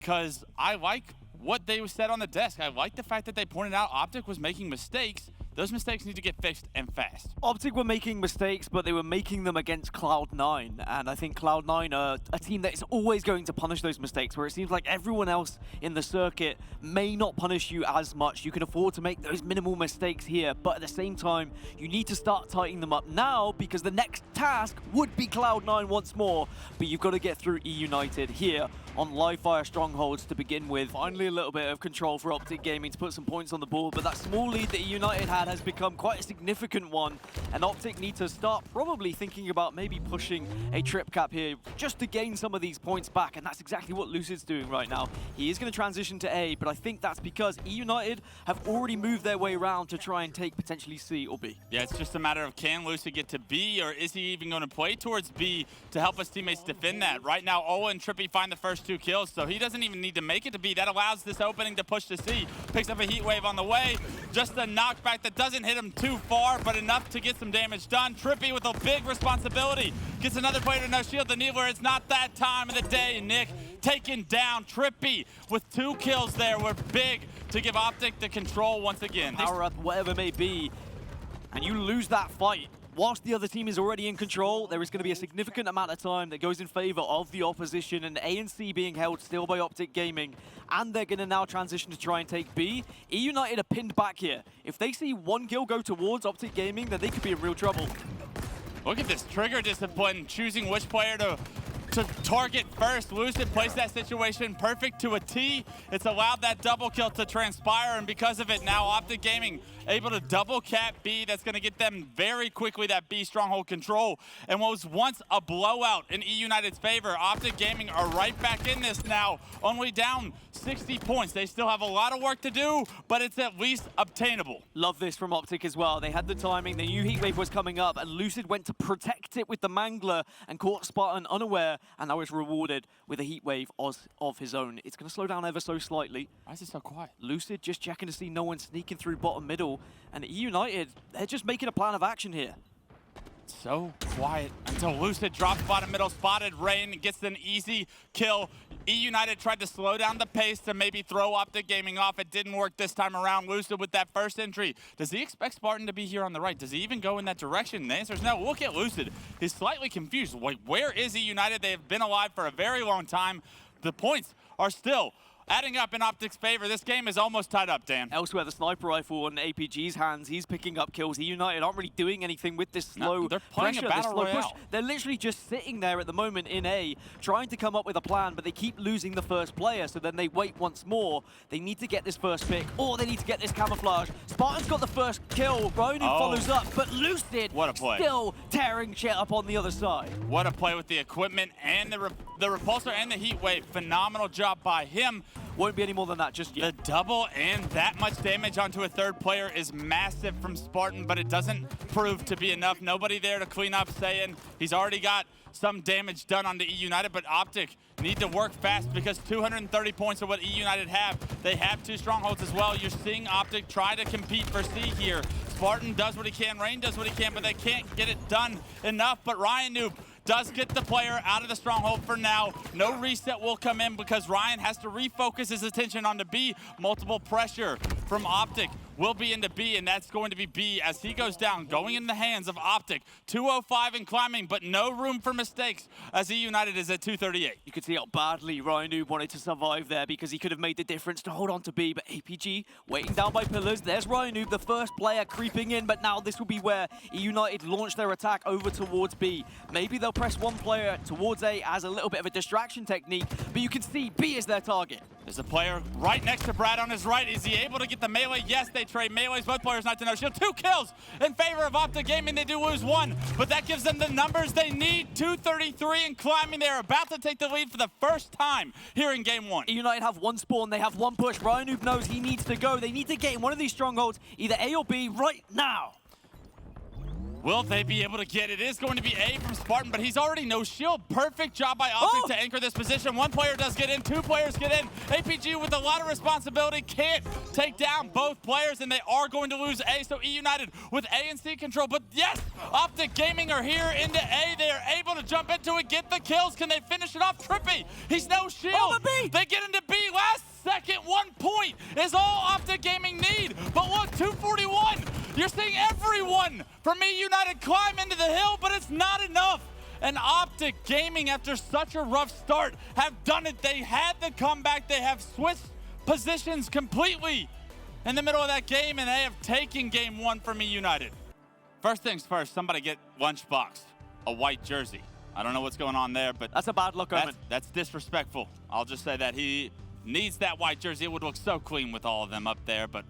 because I like what they said on the desk. I like the fact that they pointed out Optic was making mistakes. Those mistakes need to get fixed and fast. Optic were making mistakes, but they were making them against Cloud9. And I think Cloud9 are a team that is always going to punish those mistakes, where it seems like everyone else in the circuit may not punish you as much. You can afford to make those minimal mistakes here, but at the same time, you need to start tightening them up now, because the next task would be Cloud9 once more. But you've got to get through eUnited here on live fire strongholds to begin with. Finally, a little bit of control for Optic Gaming to put some points on the board, but that small lead that eUnited had has become quite a significant one, and Optic need to start probably thinking about maybe pushing a trip cap here just to gain some of these points back, and that's exactly what Lucid's doing right now. He is going to transition to A, but I think that's because eUnited have already moved their way around to try and take potentially C or B. Yeah, it's just a matter of can Lucid get to B, or is he even going to play towards B to help his teammates defend that? Right now, Ola and Trippy find the first 2 kills, so he doesn't even need to make it to B. That allows this opening to push to C. Picks up a heat wave on the way. Just a knockback that doesn't hit him too far, but enough to get some damage done. Trippy with a big responsibility. Gets another player to no shield. The Needler, it's not that time of the day, Nick. Taken down. Trippy with 2 kills there were big to give Optic the control once again. Power up, whatever it may be, and you lose that fight. Whilst the other team is already in control, there is going to be a significant amount of time that goes in favor of the opposition, and A and C being held still by Optic Gaming, and they're going to now transition to try and take B. eUnited are pinned back here. If they see 1 kill go towards Optic Gaming, then they could be in real trouble. Look at this trigger discipline, choosing which player to target first. Lucid plays that situation perfect to a T. It's allowed that double kill to transpire, and because of it, now Optic Gaming able to double cap B. That's going to get them very quickly that B stronghold control. And what was once a blowout in eUnited's favor, Optic Gaming are right back in this now, only down 60 points. They still have a lot of work to do, but it's at least obtainable. Love this from Optic as well. They had the timing, they knew Heatwave was coming up, and Lucid went to protect it with the Mangler and caught Spartan unaware, and now is rewarded with a Heatwave of his own. It's going to slow down ever so slightly. Why is it so quiet? Lucid just checking to see no one sneaking through bottom middle, and eUnited, they're just making a plan of action here. So quiet until Lucid drops bottom middle, spotted Rain, gets an easy kill. eUnited tried to slow down the pace to maybe throw Optic Gaming off. It didn't work this time around. Lucid with that first entry. Does he expect Spartan to be here on the right? Does he even go in that direction? The answer is no. Look at Lucid. He's slightly confused. Wait, where is eUnited? They have been alive for a very long time. The points are still adding up in Optic's favor. This game is almost tied up, Dan. Elsewhere, the sniper rifle on APG's hands, he's picking up kills. eUnited aren't really doing anything with this slow they're playing pressure, a battle this slow royale. push. They're literally just sitting there at the moment in A, trying to come up with a plan, but they keep losing the first player, so then they wait once more. They need to get this first pick, or they need to get this camouflage. Spartan's got the first kill. Ronan follows up, but Lucid what a play. Still tearing shit up on the other side. What a play with the equipment and the repulsor and the heat wave. Phenomenal job by him. Won't be any more than that just yet. The double and that much damage onto a third player is massive from Spartan, but it doesn't prove to be enough. Nobody there to clean up, saying he's already got some damage done onto eUnited, but Optic need to work fast because 230 points are what eUnited have. They have 2 strongholds as well. You're seeing Optic try to compete for C here. Spartan does what he can, Rain does what he can, but they can't get it done enough. But Ryan Noob does get the player out of the stronghold for now. No reset will come in because Ryan has to refocus his attention onto B. Multiple pressure from Optic will be into B, and that's going to be B as he goes down, going in the hands of Optic. 205 and climbing, but no room for mistakes as eUnited is at 238. You could see how badly Ryan Noob wanted to survive there because he could have made the difference to hold on to B, but APG waiting down by pillars. There's Ryan Noob, the first player creeping in, but now this will be where eUnited launch their attack over towards B. Maybe they'll press 1 player towards A as a little bit of a distraction technique, but you can see B is their target. There's a player right next to Brad on his right. Is he able to get the melee? Yes, they trade melees. Both players not to no shield. 2 kills in favor of Optic Gaming. They do lose 1, but that gives them the numbers they need. 233 and climbing. They're about to take the lead for the first time here in game 1. eUnited have 1 spawn. They have 1 push. Ryan Noob knows he needs to go. They need to get in one of these strongholds, either A or B, right now. Will they be able to get it? It is going to be A from Spartan, but he's already no shield. Perfect job by Optic to anchor this position. One player does get in, two players get in. APG with a lot of responsibility can't take down both players, and they are going to lose A. So eUnited with A and C control. But yes, Optic Gaming are here into A. They are able to jump into it, get the kills. Can they finish it off? Trippy, he's no shield. They get into B. Last second, 1 point is all Optic Gaming need. But look, 241. You're seeing everyone from eUnited climb into the hill, but it's not enough. And Optic Gaming, after such a rough start, have done it. They had the comeback. They have switched positions completely in the middle of that game, and they have taken game one from eUnited. First things first, somebody get Lunchbox a white jersey. I don't know what's going on there, but that's a bad look, Omen. That's disrespectful. I'll just say that he needs that white jersey. It would look so clean with all of them up there, but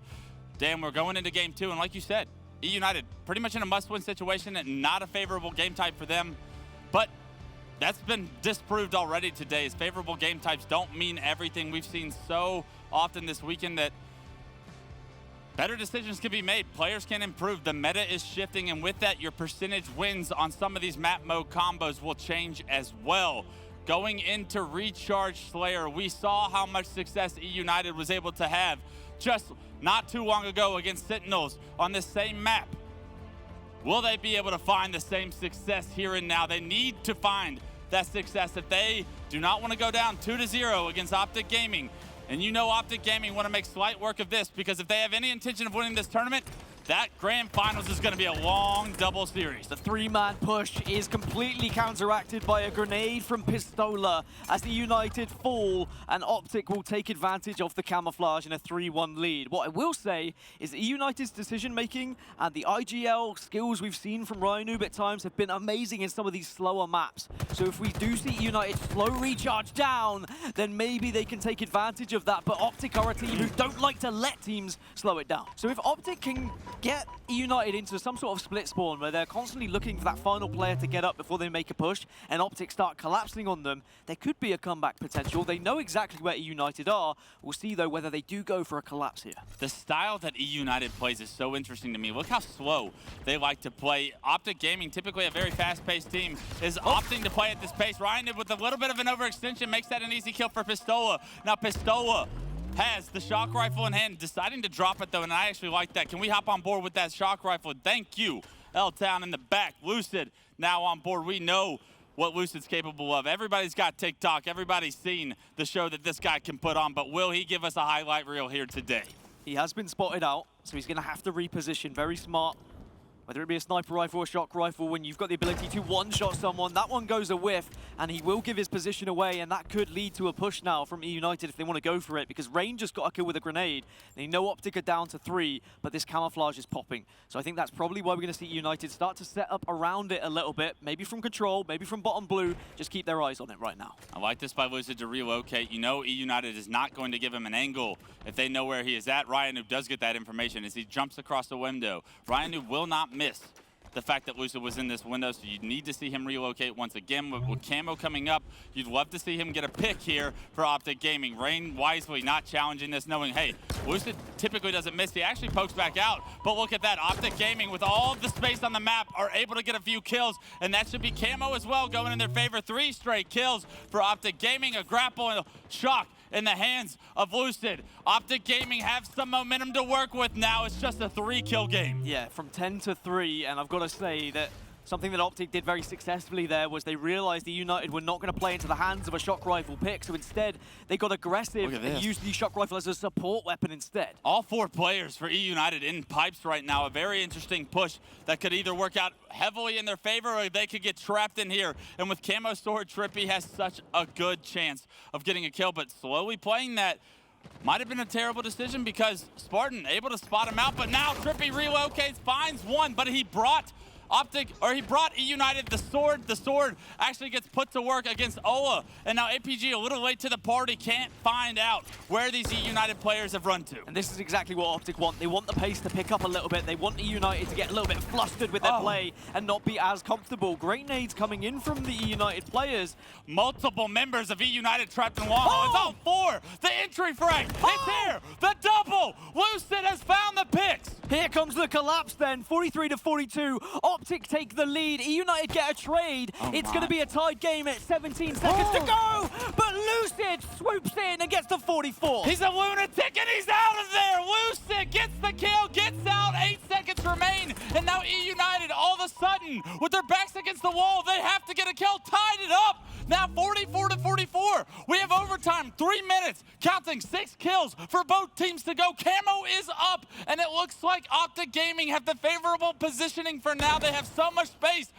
damn, we're going into game two, and like you said, eUnited pretty much in a must-win situation and not a favorable game type for them, but that's been disproved already today. As favorable game types don't mean everything. We've seen so often this weekend that better decisions can be made. Players can improve. The meta is shifting, and with that, your percentage wins on some of these map mode combos will change as well. Going into Recharge Slayer, we saw how much success eUnited was able to have just not too long ago against Sentinels on this same map. Will they be able to find the same success here and now? They need to find that success if they do not want to go down 2-0 against Optic Gaming. And you know Optic Gaming want to make slight work of this, because if they have any intention of winning this tournament, that grand finals is going to be a long double series. The three-man push is completely counteracted by a grenade from Pistola as the eUnited fall, and Optic will take advantage of the camouflage in a 3-1 lead. What I will say is that eUnited's decision-making and the IGL skills we've seen from Ryanoob at times have been amazing in some of these slower maps. So if we do see eUnited slow recharge down, then maybe they can take advantage of that. But Optic are a team who don't like to let teams slow it down. So if Optic can get eUnited into some sort of split spawn where they're constantly looking for that final player to get up before they make a push, and Optic start collapsing on them, there could be a comeback potential. They know exactly where eUnited are. We'll see, though, whether they do go for a collapse here. The style that eUnited plays is so interesting to me. Look how slow they like to play. Optic Gaming, typically a very fast-paced team, is opting to play at this pace. Ryan, with a little bit of an overextension, makes that an easy kill for Pistola. Now, Pistola has the shock rifle in hand, deciding to drop it though, and I actually like that. Can we hop on board with that shock rifle? Thank you, L-Town in the back. Lucid now on board. We know what Lucid's capable of. Everybody's got TikTok. Everybody's seen the show that this guy can put on, but will he give us a highlight reel here today? He has been spotted out, so he's going to have to reposition. Very smart. Whether it be a sniper rifle or a shock rifle, when you've got the ability to one-shot someone, that one goes a whiff, and he will give his position away, and that could lead to a push now from eUnited if they want to go for it, because Rain just got a kill with a grenade. They know Optic are down to 3, but this camouflage is popping. So I think that's probably why we're going to see eUnited start to set up around it a little bit, maybe from control, maybe from bottom blue. Just keep their eyes on it right now. I like this by Lucid to relocate. You know eUnited is not going to give him an angle if they know where he is at. Ryanoob does get that information as he jumps across the window. Ryanoob will not miss the fact that Lucid was in this window, so you need to see him relocate once again. With Camo coming up, you'd love to see him get a pick here for Optic Gaming. Rain wisely not challenging this, knowing, hey, Lucid typically doesn't miss. He actually pokes back out, but look at that. Optic Gaming, with all the space on the map, are able to get a few kills, and that should be Camo as well, going in their favor. 3 straight kills for Optic Gaming, a grapple and a shock in the hands of Lucid. Optic Gaming have some momentum to work with now. It's just a 3-kill game. Yeah, from 10 to 3, and I've got to say that something that Optic did very successfully there was they realized the eUnited were not going to play into the hands of a shock rifle pick, so instead they got aggressive and used the shock rifle as a support weapon instead. All 4 players for eUnited in pipes right now. A very interesting push that could either work out heavily in their favor or they could get trapped in here. And with Camo Sword, Trippy has such a good chance of getting a kill, but slowly playing that might have been a terrible decision because Spartan able to spot him out, but now Trippy relocates, finds one, but he brought eUnited the sword. The sword actually gets put to work against Ola. And now APG, a little late to the party, can't find out where these eUnited players have run to. And this is exactly what Optic want. They want the pace to pick up a little bit. They want eUnited to get a little bit flustered with their play and not be as comfortable. Great nades coming in from the eUnited players. Multiple members of eUnited trapped in long haul. It's all 4. The entry frag. It's here. The double. Lucid has found the picks. Here comes the collapse then, 43-42. Optic take the lead. eUnited get a trade. It's going to be a tied game at 17 seconds to go. But Lucid swoops in and gets to 44. He's a lunatic and he's out of there. Lucid gets the kill, gets out. 8 seconds remain. And now eUnited, all of a sudden, with their backs against the wall, they have to get a kill, tied it up. Now 44-44. We have overtime, 3 minutes, counting 6 kills for both teams to go. Camo is up, and it looks like Optic Gaming have the favorable positioning for now. They have so much space.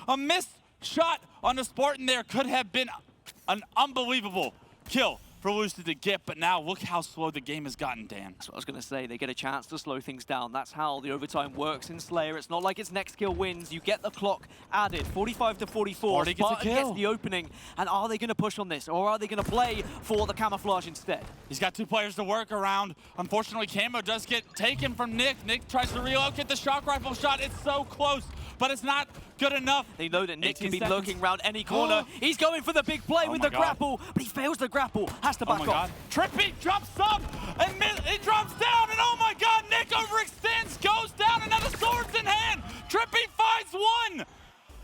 A missed shot on the Spartan there could have been an unbelievable kill for Lucid to get, but now look how slow the game has gotten, Dan. That's what I was going to say. They get a chance to slow things down. That's how the overtime works in Slayer. It's not like it's next kill wins. You get the clock added. 45-44. Spartan gets the opening. And are they going to push on this, or are they going to play for the camouflage instead? He's got 2 players to work around. Unfortunately, Camo does get taken from Nick. Nick tries to relocate the shock rifle shot. It's so close, but it's not good enough. They know that Nick can be lurking around any corner. He's going for the big play with the grapple, but he fails the grapple. Has to back off. Trippy jumps up and he drops down, and oh my God, Nick overextends, goes down, and now the sword's in hand. Trippy finds one,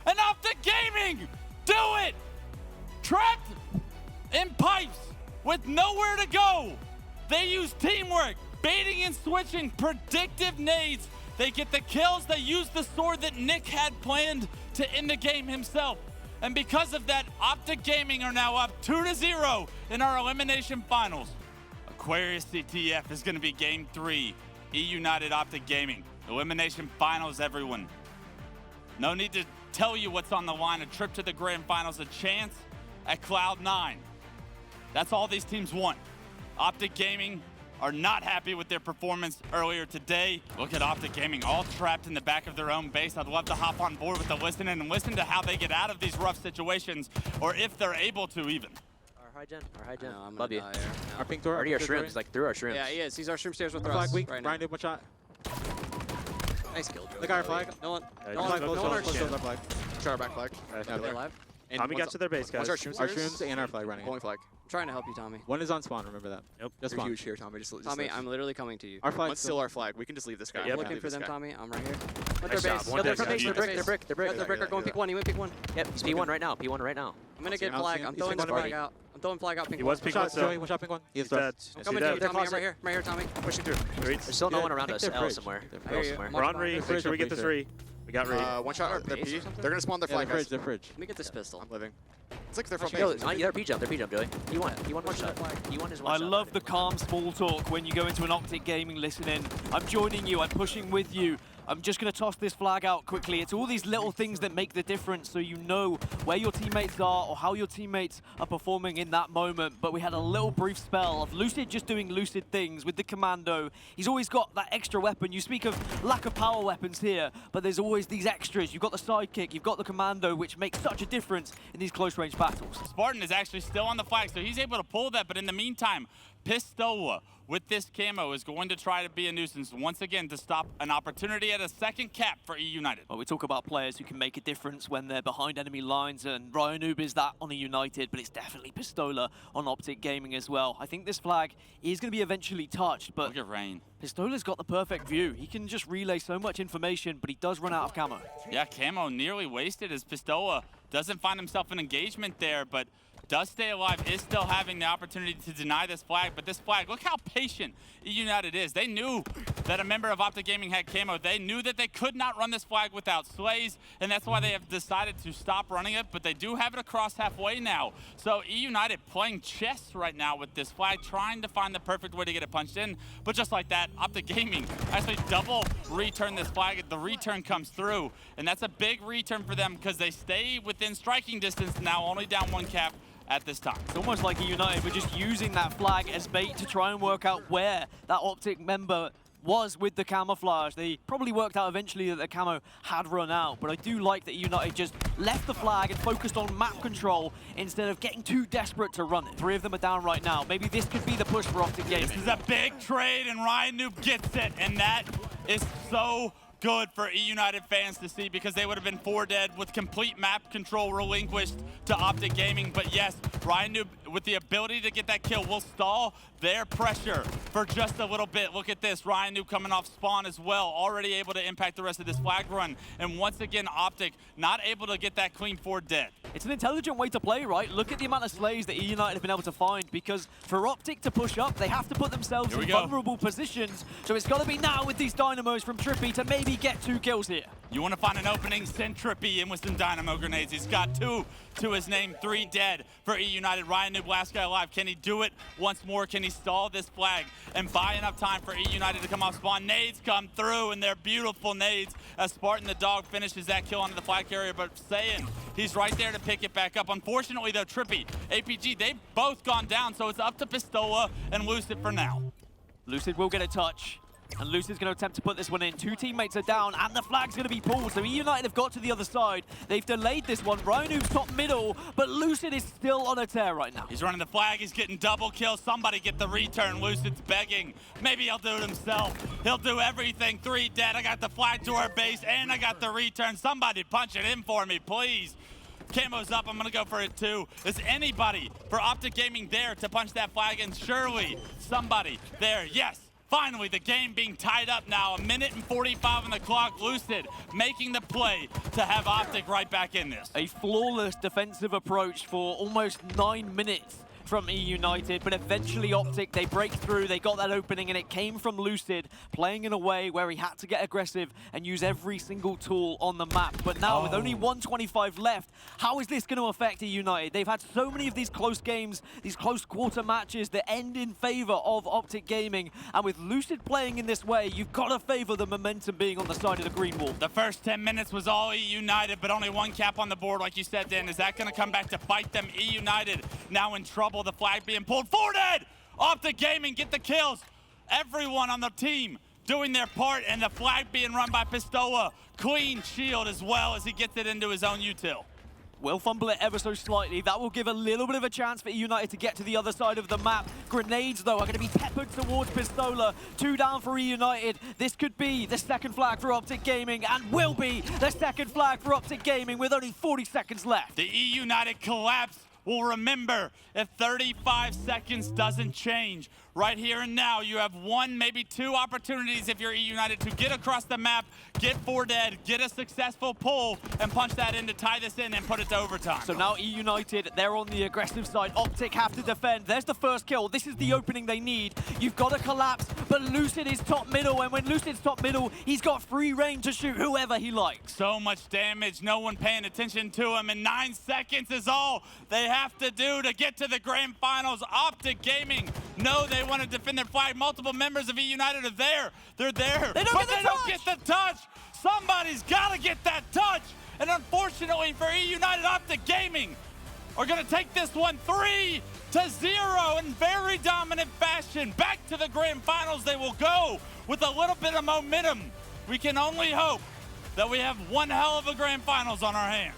and Optic Gaming do it. Trapped in pipes with nowhere to go. They use teamwork, baiting and switching, predictive nades. They get the kills, they use the sword that Nick had planned to end the game himself. And because of that, Optic Gaming are now up 2-0 in our elimination finals. Aquarius CTF is gonna be game 3. eUnited Optic Gaming. Elimination finals, everyone. No need to tell you what's on the line. A trip to the grand finals, a chance at Cloud9. That's all these teams want. Optic Gaming are not happy with their performance earlier today. Look at Optic Gaming, all trapped in the back of their own base. I'd love to hop on board with the listen and listen to how they get out of these rough situations, or if they're able to even. Our high gen. Love you. Our pink door. Already our shrooms, like through our shrooms. Yeah, he is. He's our shroom stairs with Flag us weak. right now. Ryan did one shot. Nice kill, Joey. They got our flag. No one. No No one. flag. No Close one. our flag. Try our back flag. Yeah, They're they're alive. And Tommy got one's- to their base, guys. What's our shrooms? Our shrooms and our flag running. Going flag. I'm trying to help you, Tommy. One is on spawn, remember that. Yep. Just You're spawn. huge here, Tommy. Just Tommy, leave. I'm literally coming to you. Our flag's One's still our flag. We can just leave this guy. I'm Yeah, looking leave for this them, guy. Tommy. I'm right here. At Nice their job. base. One At their dead guy. base. They're Their brick, base. they're brick. At their brick are going pick one. He went pick one. Yep, he's P1 right now. P1 right now. I'm gonna I get don't flag. see him. I'm He's throwing the picking one flag already. out. I'm throwing flag out. Pink He one. was pink Shot, one still. Joey, one shot, pink one. He's He's dead. dead. I'm coming to you, dead. Tommy. I'm right here. I'm right here, Tommy. Pushing through. There's still no one around think us. they're L bridge. somewhere. They're I hear L you. somewhere. We're on Re. Fridge, Make sure we get fridge, this Re. We got Re. One shot. Our They're base P. or something? They're gonna spawn the Yeah, flag, the fridge, guys. the fridge. Let me get this pistol. I'm living. It's like they're from Actually, base. Yo, they're P-jump. They're P-jump, Joey. P1 one shot. P1 is one I shot. love the calm small talk when you go into an Optic Gaming listening. I'm joining you, I'm pushing with you. I'm just going to toss this flag out quickly. It's all these little things that make the difference so you know where your teammates are or how your teammates are performing in that moment. But we had a little brief spell of Lucid just doing Lucid things with the Commando. He's always got that extra weapon. You speak of lack of power weapons here, but there's always these extras. You've got the sidekick, you've got the Commando, which makes such a difference in these close-range battles. Spartan is actually still on the flag, so he's able to pull that, but in the meantime, Pistola with this camo is going to try to be a nuisance once again to stop an opportunity at a second cap for eUnited. Well, we talk about players who can make a difference when they're behind enemy lines, and Ryan Noob is that on eUnited, but it's definitely Pistola on Optic Gaming as well. I think this flag is going to be eventually touched, but Look at Rain. Pistola's got the perfect view. He can just relay so much information, but he does run out of camo. Yeah, camo nearly wasted as Pistola doesn't find himself an engagement there, but does stay alive, is still having the opportunity to deny this flag. But this flag, look how patient eUnited is. They knew that a member of Optic Gaming had camo. They knew that they could not run this flag without slays, and that's why they have decided to stop running it, but they do have it across halfway now. So eUnited playing chess right now with this flag, trying to find the perfect way to get it punched in. But just like that, Optic Gaming actually double return this flag. The return comes through, and that's a big return for them because they stay within striking distance now, only down one cap at this time. It's almost like eUnited were just using that flag as bait to try and work out where that Optic member was with the camouflage. They probably worked out eventually that the camo had run out, but I do like that eUnited just left the flag and focused on map control instead of getting too desperate to run it. 3 of them are down right now. Maybe this could be the push for Optic Gaming. This is a big trade, and Ryan Noob gets it, and that is so good for eUnited fans to see because they would have been 4 dead with complete map control relinquished to Optic Gaming. But yes, Ryan Noob with the ability to get that kill, will stall their pressure for just a little bit. Look at this, Ryan New coming off spawn as well, already able to impact the rest of this flag run. And once again, Optic not able to get that clean 4 dead. It's an intelligent way to play, right? Look at the amount of slays that eUnited have been able to find, because for Optic to push up, they have to put themselves in vulnerable positions. So it's got to be now with these dynamos from Trippy to maybe get 2 kills here. You want to find an opening, send Trippy in with some dynamo grenades. He's got 2 to his name, 3 dead for eUnited. Ryan Noob, last guy alive. Can he do it once more? Can he stall this flag and buy enough time for eUnited to come off spawn? Nades come through, and they're beautiful nades as Spartan the Dog finishes that kill onto the flag carrier, but saying he's right there to pick it back up. Unfortunately, though, Trippy, APG, they've both gone down, so it's up to Pistola and Lucid for now. Lucid will get a touch, and Lucid's going to attempt to put this one in. 2 teammates are down, and the flag's going to be pulled. So eUnited have got to the other side. They've delayed this one. Rhino's top middle, but Lucid is still on a tear right now. He's running the flag. He's getting double kills. Somebody get the return. Lucid's begging. Maybe he'll do it himself. He'll do everything. 3 dead. I got the flag to our base, and I got the return. Somebody punch it in for me, please. Camo's up. I'm going to go for it, too. Is anybody for Optic Gaming there to punch that flag in? Surely somebody there. Yes. Finally, the game being tied up now. 1:45 on the clock. Lucid making the play to have Optic right back in this. A flawless defensive approach for almost 9 minutes from eUnited, but eventually Optic, they break through, they got that opening, and it came from Lucid playing in a way where he had to get aggressive and use every single tool on the map. But now with only 125 left, how is this going to affect eUnited? They've had so many of these close games, these close quarter matches that end in favor of Optic Gaming, and with Lucid playing in this way, you've got to favor the momentum being on the side of the green wall. The first 10 minutes was all eUnited, but only 1 cap on the board, like you said, Dan. Is that going to come back to bite them? eUnited now in trouble. The flag being pulled. 4 dead! Optic Gaming get the kills. Everyone on the team doing their part, and the flag being run by Pistola. Clean shield as well as he gets it into his own util. Will fumble it ever so slightly. That will give a little bit of a chance for eUnited to get to the other side of the map. Grenades, though, are going to be peppered towards Pistola. 2 down for eUnited. This could be the 2nd flag for Optic Gaming, and will be the 2nd flag for Optic Gaming with only 40 seconds left. The eUnited collapse will remember if 35 seconds doesn't change. Right here and now, you have 1, maybe 2 opportunities if you're eUnited to get across the map, get 4 dead, get a successful pull, and punch that in to tie this in and put it to overtime. So now eUnited, they're on the aggressive side. Optic have to defend. There's the first kill. This is the opening they need. You've got to collapse, but Lucid is top middle, and when Lucid's top middle, he's got free reign to shoot whoever he likes. So much damage, no one paying attention to him, and 9 seconds is all they have to do to get to the grand finals. Optic Gaming know they want to defend their flag. Multiple members of eUnited are there. They're there, but they don't get the touch. Somebody's got to get that touch. And unfortunately for eUnited, Optic Gaming are going to take this one 3-0 in very dominant fashion. Back to the grand finals they will go with a little bit of momentum. We can only hope that we have one hell of a grand finals on our hands.